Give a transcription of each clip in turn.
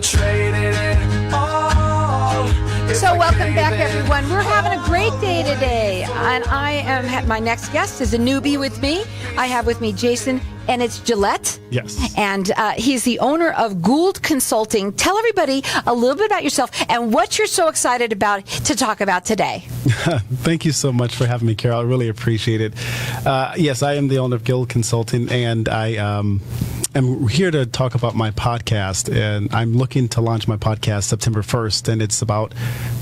for trading it all. So welcome back, everyone. We're having a great day today, and my next guest is a newbie with me. I have with me Jason, and it's Gillette. Yes. And he's the owner of Gould Consulting. Tell everybody a little bit about yourself and what you're so excited about to talk about today. Thank you so much for having me, Carol. I really appreciate it. Yes, I am the owner of Gould Consulting, and I am here to talk about my podcast. And I'm looking to launch my podcast September 1st, and it's about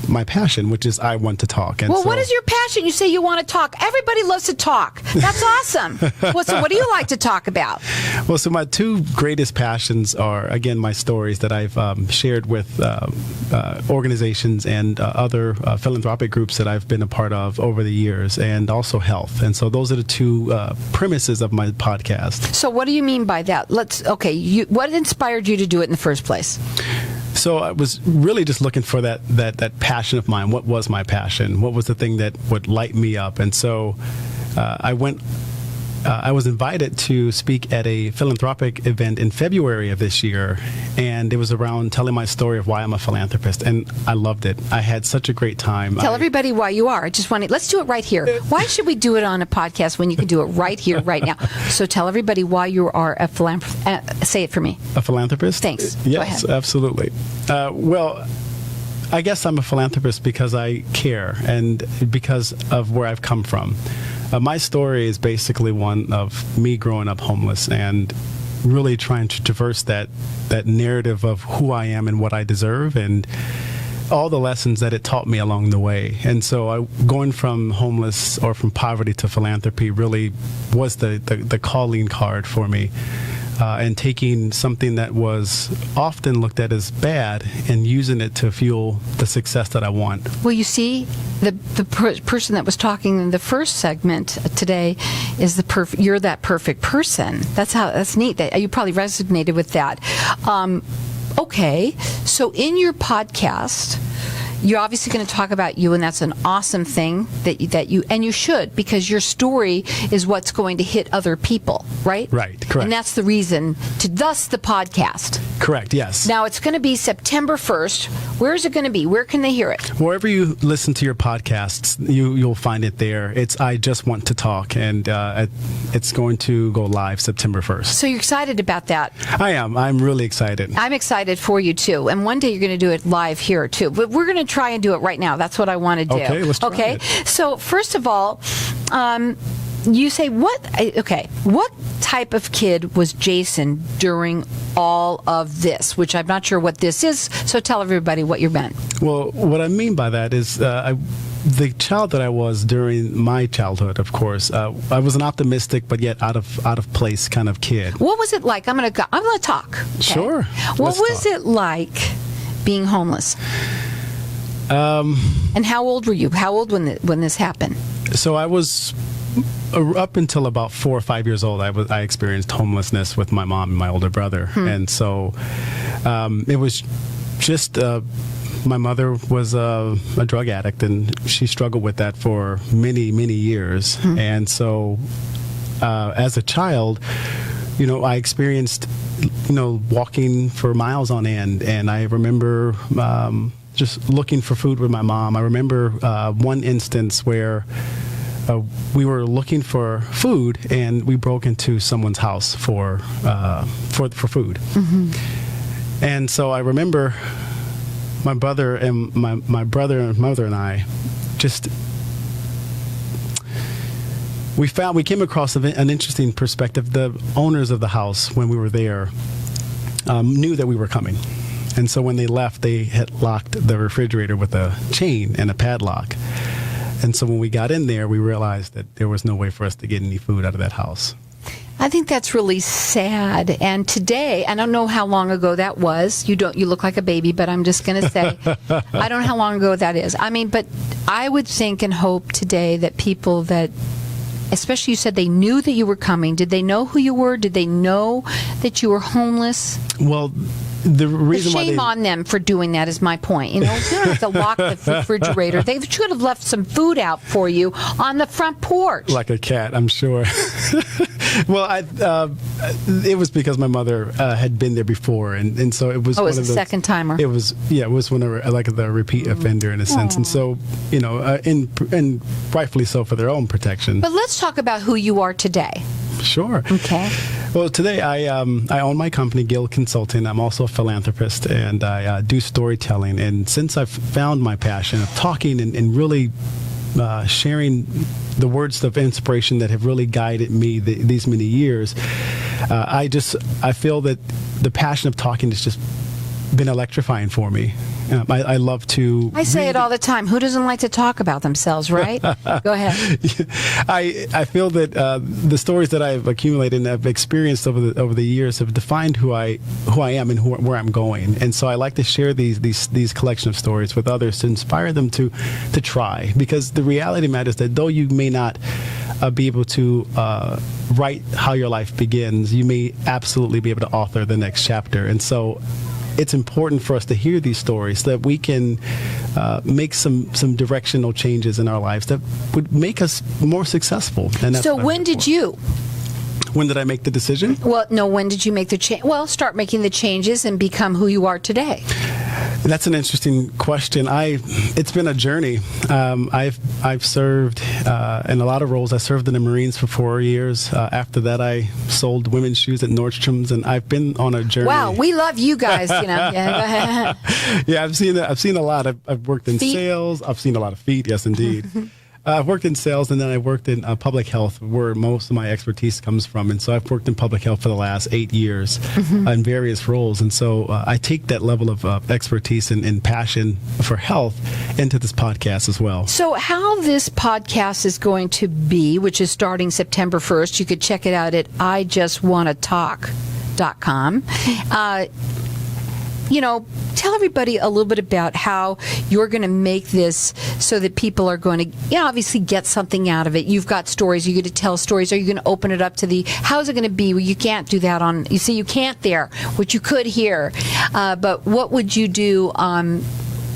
my passion, which is I want to talk. And well, what is your passion? You say you want to talk. Everybody loves to talk. That's awesome. Well, so what do you like to talk about? Well, so my two greatest passions are, again, my stories that I've shared with organizations and other philanthropic groups that I've been a part of over the years, and also health. And so those are the two premises of my podcast. So what do you mean by that? What inspired you to do it in the first place? So I was really just looking for that passion of mine. What was my passion? What was the thing that would light me up? And so I was invited to speak at a philanthropic event in February of this year, and it was around telling my story of why I'm a philanthropist, and I loved it. I had such a great time. Tell everybody why you are. Let's do it right here. Why should we do it on a podcast when you can do it right here, right now? So tell everybody why you are a philanthropist. Say it for me. A philanthropist? Thanks. Yes, absolutely. Well, I guess I'm a philanthropist because I care and because of where I've come from. My story is basically one of me growing up homeless and really trying to traverse that narrative of who I am and what I deserve, and all the lessons that it taught me along the way. And so going from homeless or from poverty to philanthropy really was the calling card for me. And taking something that was often looked at as bad and using it to fuel the success that I want. Well, you see, the person that was talking in the first segment today is you're that perfect person. That's neat. That you probably resonated with that. Okay, so in your podcast, you're obviously going to talk about you, and that's an awesome thing that you should, because your story is what's going to hit other people, right? Right, correct. And that's the reason thus the podcast. Correct, yes. Now, it's going to be September 1st. Where is it going to be? Where can they hear it? Wherever you listen to your podcasts, you'll find it there. It's I Just Want to Talk, and it's going to go live September 1st. So you're excited about that? I am. I'm really excited. I'm excited for you, too. And one day you're going to do it live here, too. But we're going to try and do it right now. That's what I want to do. Okay, let's try it. So first of all, you say what type of kid was Jason during all of this, which I'm not sure what this is, so tell everybody what you meant. Well, what I mean by that is the child that I was during my childhood, of course, I was an optimistic but yet out of place kind of kid. What was it like? I'm gonna talk. Okay? Sure. What was it like being homeless? And how old were you? How old when this happened? So I was up until about 4 or 5 years old. I experienced homelessness with my mom and my older brother, and so it was just my mother was a drug addict, and she struggled with that for many years. And so as a child, I experienced walking for miles on end, and I remember just looking for food with my mom. I remember one instance where we were looking for food, and we broke into someone's house for food. And so I remember my brother and my brother and mother and I just we came across an interesting perspective. The owners of the house, when we were there, knew that we were coming. And so when they left, they had locked the refrigerator with a chain and a padlock. And so when we got in there, we realized that there was no way for us to get any food out of that house. I think that's really sad. And today, I don't know how long ago that was. You look like a baby, but I'm just going to say, I don't know how long ago that is. I mean, but I would think and hope today that people that, especially you said they knew that you were coming. Did they know who you were? Did they know that you were homeless? Well, the reason why shame on them for doing that is my point. You don't have to lock the refrigerator. They should have left some food out for you on the front porch. Like a cat, I'm sure. Well, it was because my mother had been there before, and so it was. Oh, it one was of a those, second timer. It was one of like the repeat offender in a sense, and so and rightfully so for their own protection. But let's talk about who you are today. Sure. Okay. Well, today I own my company, Gould Consulting. I'm also a philanthropist, and I do storytelling. And since I've found my passion of talking and really sharing the words of inspiration that have really guided me these many years, I feel that the passion of talking has just been electrifying for me. I love to. I say it all the time. Who doesn't like to talk about themselves, right? Go ahead. I feel that the stories that I've accumulated and I've experienced over the years have defined who I am and where I'm going. And so I like to share these collection of stories with others to inspire them to try. Because the reality matters that though you may not be able to write how your life begins, you may absolutely be able to author the next chapter. And so it's important for us to hear these stories so that we can make some directional changes in our lives that would make us more successful. And that's So when did you? When did I make the decision? Well, no, when did you make the change? Well, start making the changes and become who you are today. That's an interesting question. It's been a journey. I've served in a lot of roles. I served in the Marines for 4 years. After that, I sold women's shoes at Nordstrom's, and I've been on a journey. Wow, we love you guys. Yeah, go ahead. Yeah, I've seen a lot. I've worked in sales. I've seen a lot of feet. Yes, indeed. I've worked in sales, and then I worked in public health, where most of my expertise comes from. And so I've worked in public health for the last 8 years in various roles. And so I take that level of expertise and passion for health into this podcast as well. So how this podcast is going to be, which is starting September 1st, you could check it out at ijustwannatalk.com. Tell everybody a little bit about how you're going to make this so that people are going to, obviously get something out of it. You've got stories. You're going to tell stories. Are you going to open it up to how's it going to be? Well, you can't do that you can't there, which you could here. But what would you do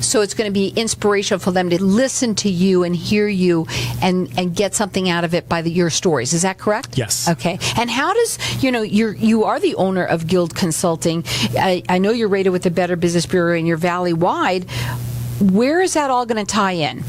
so it's going to be inspirational for them to listen to you and hear you and get something out of it by your stories. Is that correct? Yes. Okay. And how does, you are the owner of Gould Consulting. I know you're rated with the Better Business Bureau and you're valley-wide. Where is that all going to tie in?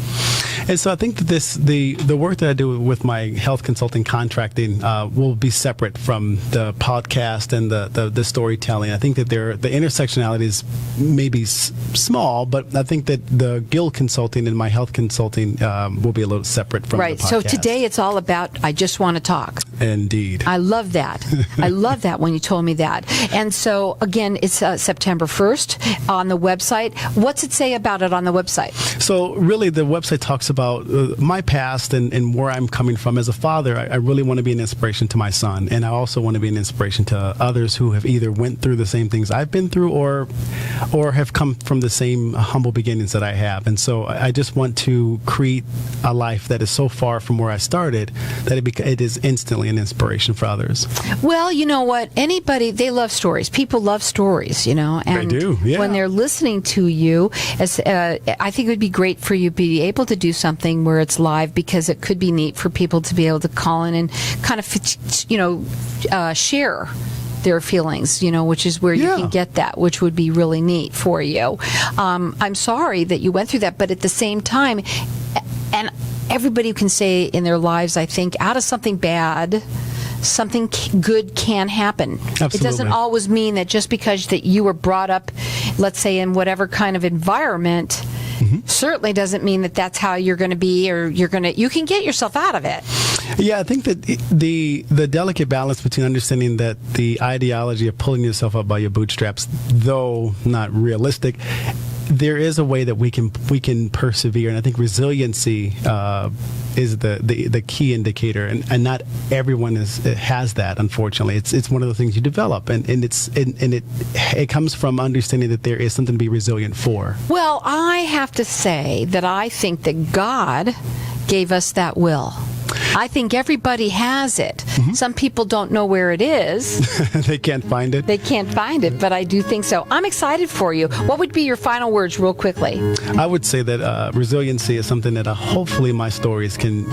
And so I think that the work that I do with my health consulting contracting will be separate from the podcast and the storytelling. I think that the intersectionalities may be small, but I think that the Gould Consulting and my health consulting will be a little separate from the podcast. So today it's all about I just want to talk. Indeed. I love that. I love that when you told me that. And so, again, it's September 1st on the website. What's it say about it on the website? So really the website talks about my past and where I'm coming from. As a father, I really want to be an inspiration to my son, and I also want to be an inspiration to others who have either went through the same things I've been through or have come from the same humble beginnings that I have. And so I just want to create a life that is so far from where I started that it is instantly an inspiration for others. Well, you know what? They love stories. People love stories, and they do, yeah. When they're listening to you, I think it would be great for you to be able to do something where it's live, because it could be neat for people to be able to call in and kind of, share their feelings, which is where you can get that, which would be really neat for you. I'm sorry that you went through that, but at the same time, and everybody can say in their lives, I think, out of something bad, something good can happen. Absolutely. It doesn't always mean that just because that you were brought up, let's say, in whatever kind of environment, certainly doesn't mean that that's how you're going to be, or you can get yourself out of it. Yeah, I think that the delicate balance between understanding that the ideology of pulling yourself up by your bootstraps, though not realistic, there is a way that we can persevere, and I think resiliency is the key indicator, and not everyone has that. Unfortunately, it's one of the things you develop, and it comes from understanding that there is something to be resilient for. Well, I have to say that I think that God gave us that will. I think everybody has it. Some people don't know where it is. They can't find it. They can't find it, but I do think so. I'm excited for you. What would be your final words real quickly? I would say that resiliency is something that hopefully my stories can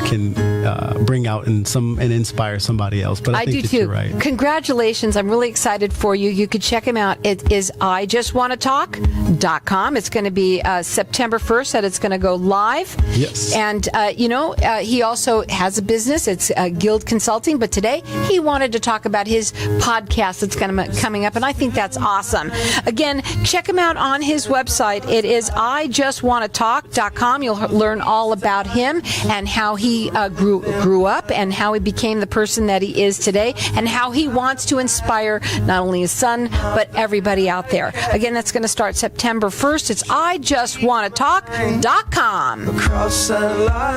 bring out and inspire somebody else. But I think do that too. You're right. Congratulations. I'm really excited for you. You could check him out. It is ijustwannatalk.com. It's going to be September 1st that it's going to go live. Yes. And, he also has a business. It's Gould Consulting. But today he wanted to talk about his podcast that's coming up. And I think that's awesome. Again, check him out on his website. It is ijustwannatalk.com. You'll learn all about him and how he grew up and how he became the person that he is today and how he wants to inspire not only his son, but everybody out there. Again, that's going to start September 1st. It's ijustwannatalk.com. Across that line.